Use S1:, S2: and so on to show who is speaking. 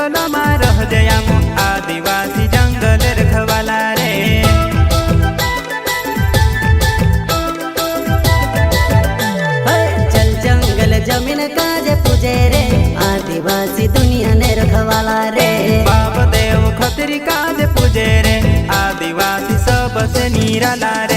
S1: जंगल में रह जयाम आदिवासी जंगल रखवाला रे।
S2: चल जंगल जमीन काज पूजे रे आदिवासी दुनिया ने रखवाला रे।
S1: बाप देव खतरी काज पूजे रे आदिवासी सबसे निराला रे।